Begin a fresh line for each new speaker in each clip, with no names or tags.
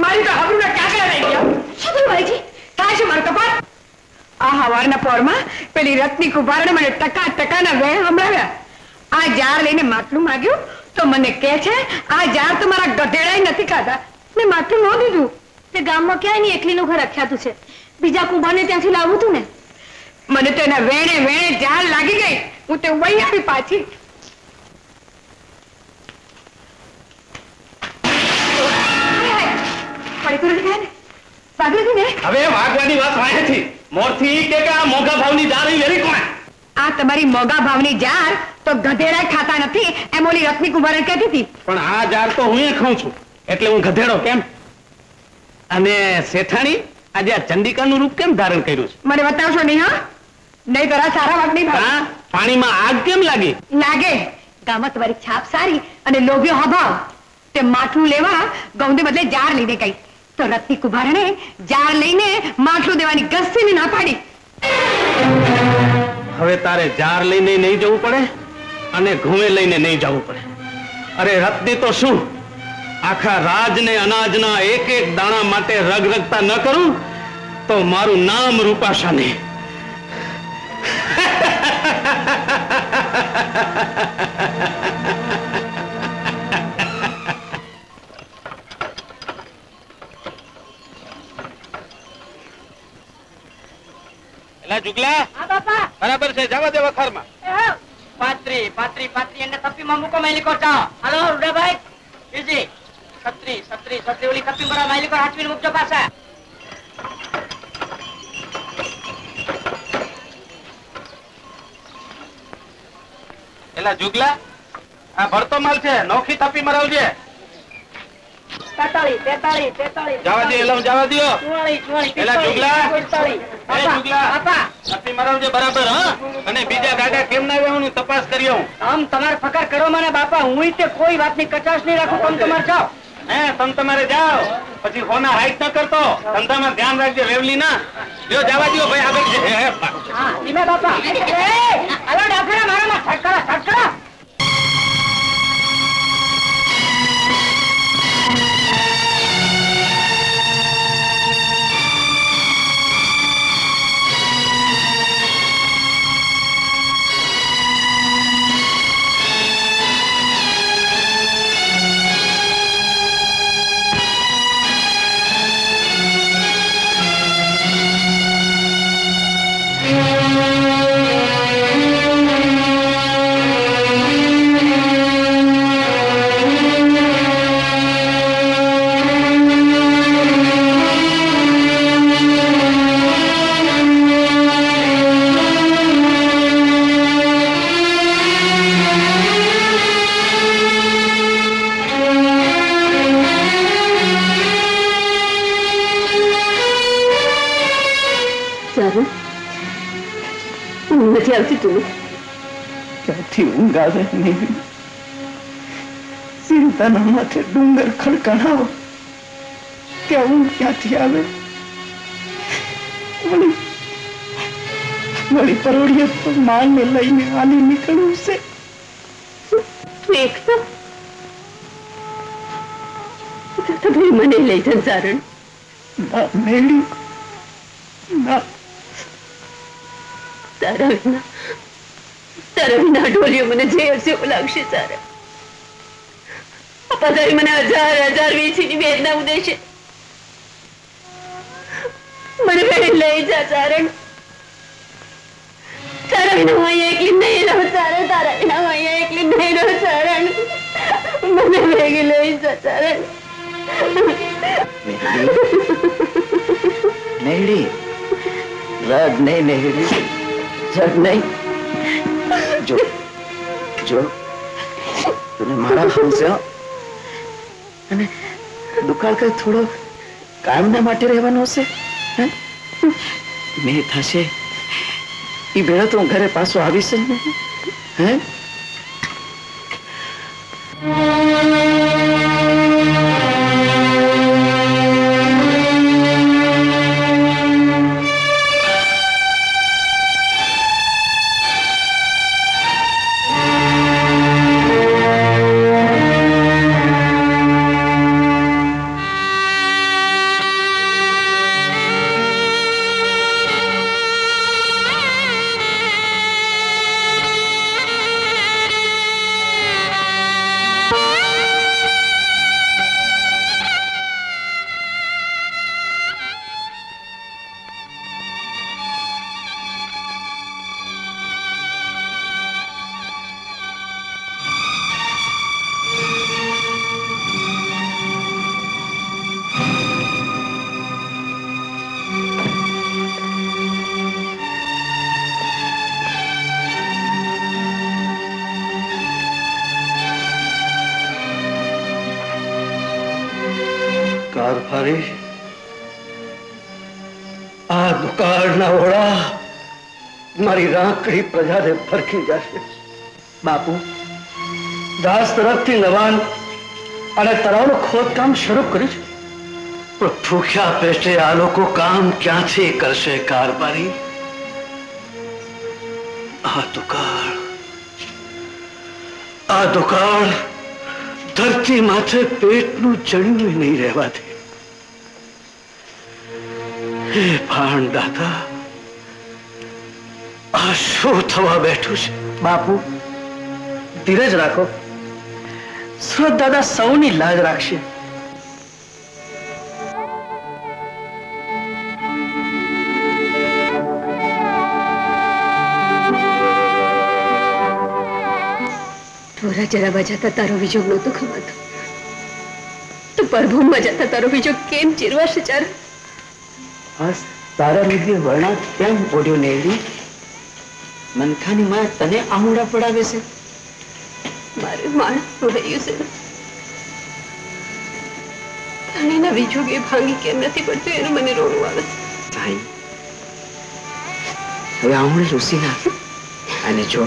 મારી તો હબરુના કાકડા રહી ગયા. શું થયું ભાઈજી? થાય છે મારો કપાળ? આ હવારના પોરમાં પેલી રત્ની કુંભારને મને ટકા વેણ સંભળાવ્યા. આ જાર લઈને માટલું માંગ્યું તો મને કહે છે આ જાર તો મારા ગધેડાએ નથી ખાધા. મેં માટલું ન દીધું. તે ગામમાં ક્યાંય નહીં એકલીનું ઘર રખ્યાતું છે. બીજા કુંભારને ત્યાંથી લાવવું હતું ને. મને તો એના વેણે વેણે જાર લાગી ગઈ. હું તે વહી આવી પાછી.
હવે વાગવાની વાત વાંચી મોરથી કે આ મોંઘા ભાવની જાર વેરી કોણ?
આ તમારી મોંઘા ભાવની જાર તો ગધેડા ખાતા નથી એમ ઓલી રત્ની કુંભાર કહેતી હતી.
પણ આ જાર તો હું ખાઉં છું એટલે હું ગધેડો કેમ? અને શેઠાણી આજે આ ચંડિકાનું રૂપ કેમ ધારણ કર્યું છે?
મને બતાવશો નહીં? હા નહીં તો સારા વાત નહીં.
પાણીમાં આગ કેમ લાગી?
લાગે ગામમાં તમારી છાપ સારી અને લોભ્યો હભાવ. તે માટલું લેવા ગૌને બદલે જાર લઈને ગઈ તો રત્ની કુંભારને જાર લઈને માટલું દેવાની ગસ્તીને ના પાડી.
હવે તારે જાર લઈને નહીં જવું પડે અને ઘઉં લઈને નહીં જવું પડે. અરે રત્ની તો શું આખા રાજને અનાજના એક એક દાણા માટે રગરગતા ન કરું તો મારું નામ રૂપાશા નહીં. જુગલા બરાબર છે જવા દે વખારમાં.
પાત્રી પાત્રી પાત્રી એને તપીમાં મૂકો માલિકો ચાઓ. હાલો રૂડાભાઈ બીજી છત્રી છત્રી છત્રી ઓલી તપી બરા માલિકો હાથવીને મૂકજો પાછા.
એલા જુગલા આ ભરતો માલ છે નોખી તપી મરાવજે.
43 43 43
જવા દે એલા જવા દયો. 44 એલા જુગલા
બાપા
તપી મરાવજે બરાબર. હા અને બીજા ગાડા કેમ ના આવ્યા હું તપાસ કરી આવું.
આમ તમારે ફકર કરો મને બાપા. હું તે કોઈ વાતની કચાશ નહીં રાખું. તમે તમારે જાઓ.
તમે તમારે જાઓ પછી હોના હાઈટ ન કરતો. ધંધામાં ધ્યાન રાખજો વેવલી ના. જો જવા દયો ભાઈ આગળ.
હા ધીમે બાપા. હાલો ડાફેરા મારામાં છટકરા છટકરા.
નથી આવતી તું?
ક્યાંથી ઊંઘ આવે નહીં. ચિંતાના માથે ડુંગર ખડખડાવો ત્યાં ઊંઘ ક્યાંથી આવે? વળી પરોડીએ તો માલને લઈને હાલી નીકળવું છે. મને લઈ જાય સારણ. ના મેળી ના. તારા વિના ઢોલિયો મને ઝેર જેવું લાગશે. સારા પધારી મને 1000 વીછીની વેદના ઉદેશે. મને વેડી લઈ જા સારણ. તારા વિના હું અહીંયા એકલી નહીં રહું સારણ. તારા વિના હું અહીંયા એકલી નહીં રહું સારણ. મને ભેગી લઈ જા સારણ.
મેળી રડ નહીં મેળી રડ નહીં. જો જો તને મારા હમસે અને દુકાળ કઈ થોડો કાયમના માટે રહેવાનો હશે. મેં થશે એ ભેળા તો હું ઘરે પાછો આવીશ જ ને. હે કારભારી આ દુકાળના ઓળા મારી રાંકડી પ્રજાને ફરકી જશે. બાપુ દાસ તરફથી નવાન અને તળાવનું ખોદકામ શરૂ કર્યું છે, પણ ભૂખ્યા પેટે આ લોકો કામ ક્યાંથી કરશે કારભારી? આ દુકાળ ધરતી માથે પેટનું ચણ્યું નહીં રહેવા દે. હે ભાણદાતા, આ શું થવા બેઠું છે? બાપુ ધીરજ રાખો, સુરત દાદા સૌની લાજ રાખશે.
ઢોરા જરામાં જતા તારો વિજોગ નહોતો ખવાતો, તો પરભૂમમાં જતા તારો વિજોગ કેમ ચીરવાશે? ચાર
તારા લીધે વર્ણા કેમ ઓઢ્યો નેડી? મનખાની માં તને આહુડા પડાવે છે.
મારે માણ રોડાયું છે. તનેના વિજોગ એ ભાંગી કેમ નથી પડતું એનું મને રોડું આવે છે.
ભાઈ હવે આહુડે રૂસી નાખ અને જો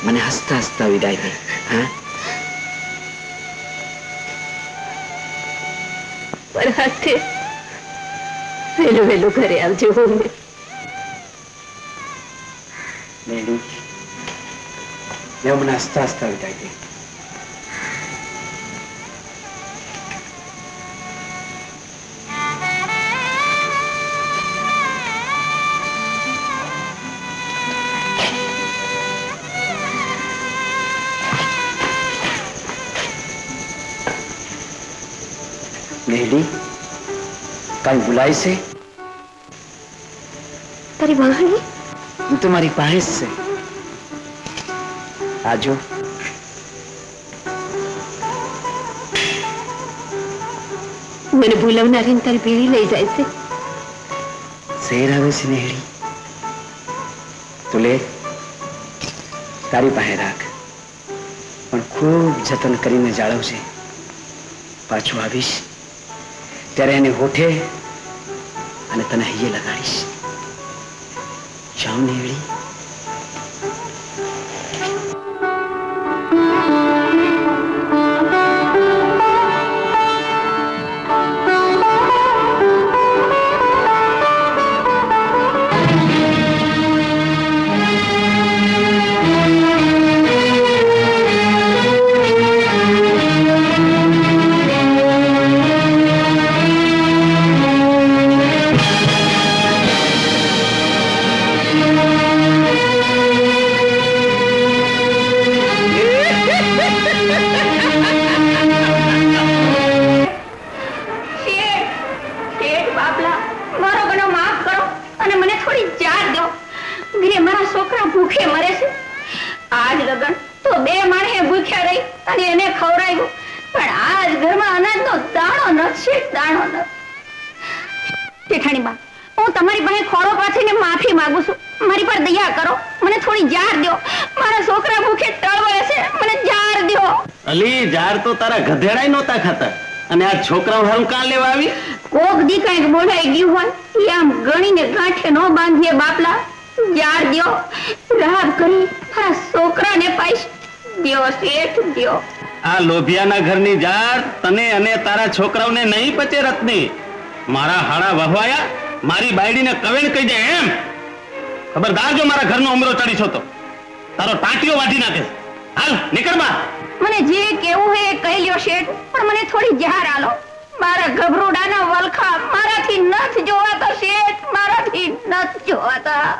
મને હસતા હસતા વિદાય થઈ. હા
પર હાથે વેલું વેલું ઘરે આવજો.
મેલું મને હસતા હસતા વિદાય થઈ. मेहली कल बुलाई से
तारी वाहनी
હું તમારી પાસે છે. આજો
મને ભૂલવનારી તારી પીડી લઈ જાય છે.
શેર આવે છે નેહડી, તું લે તારી પાસે રાખ, પણ ખૂબ જતન કરીને જાળવજે. પાછું આવીશ ત્યારે એને હોઠે અને તને હૈયે લગાડીશ. જાઓ નેહડી. ગધેડાય નહોતા ખાતા અને આ છોકરા હારું કાં લેવા આવી?
કોક દી કઈક બોલાઈ ગયું હોય એ આમ ગણીને ગાંઠે નો બાંધીએ. બાપલા જાર દ્યો, રાબ કરી મારા છોકરાને પાઈશ. દ્યો શેઠ દ્યો.
આ લોભિયાના ઘરની જાર તને અને તારા છોકરાઓને નહીં પચે રત્ની. મારા હાડા વહવાયા, મારી બાયડીને કવેણ કહી દે એમ. ખબરદાર જો મારા ઘરનો ઉમરો ચડી છો તો તારો ટાંટીઓ વાઢી નાખે. હાલ નીકળ બા.
મને જે કેવું હે કહી લ્યો શેઠ, પણ મને થોડી જાર આલો. મારા ગભરોડાના વલખા મારાથી નથી જોવાતા શેઠ, મારાથી નથી જોવાતા.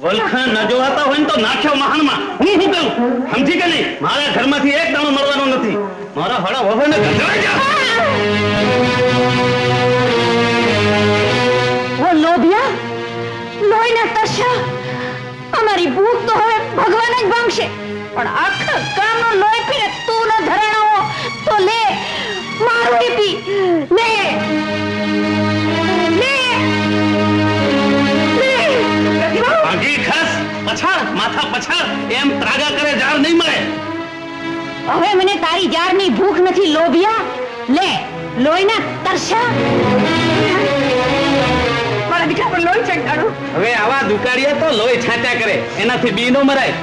વલખા ન જોવાતા હોય તો નાખ્યો મહાનમાં. હું શું કહું સમજી કે નહીં? મારા ઘરમાંથી એક દાણો મળવાનો નથી. મારા હળા વહોને ગધેડાઈ જા.
ઓ લોભિયા, લોહીના તસ્યા, અમારી ભૂખ તો હવે ભગવાન જ ભાંગશે, પણ આખા ગામનો લોહી પીને તું ન ધરાણો તો લે મારું પી લે લે લે.
ભાગી ખસ, પછાડ માથા પછાડ, એમ ત્રાગા કરે જાર નહીં મળે.
હવે મને તારી જારની ભૂખ નથી લોભિયા. લે લોહીના તરસા
મારા દીકરા પર લોહી ચંટાડું.
હવે આવા દુકાળિયા તો લોહી છાંટા કરે, એનાથી બી નો મરાય.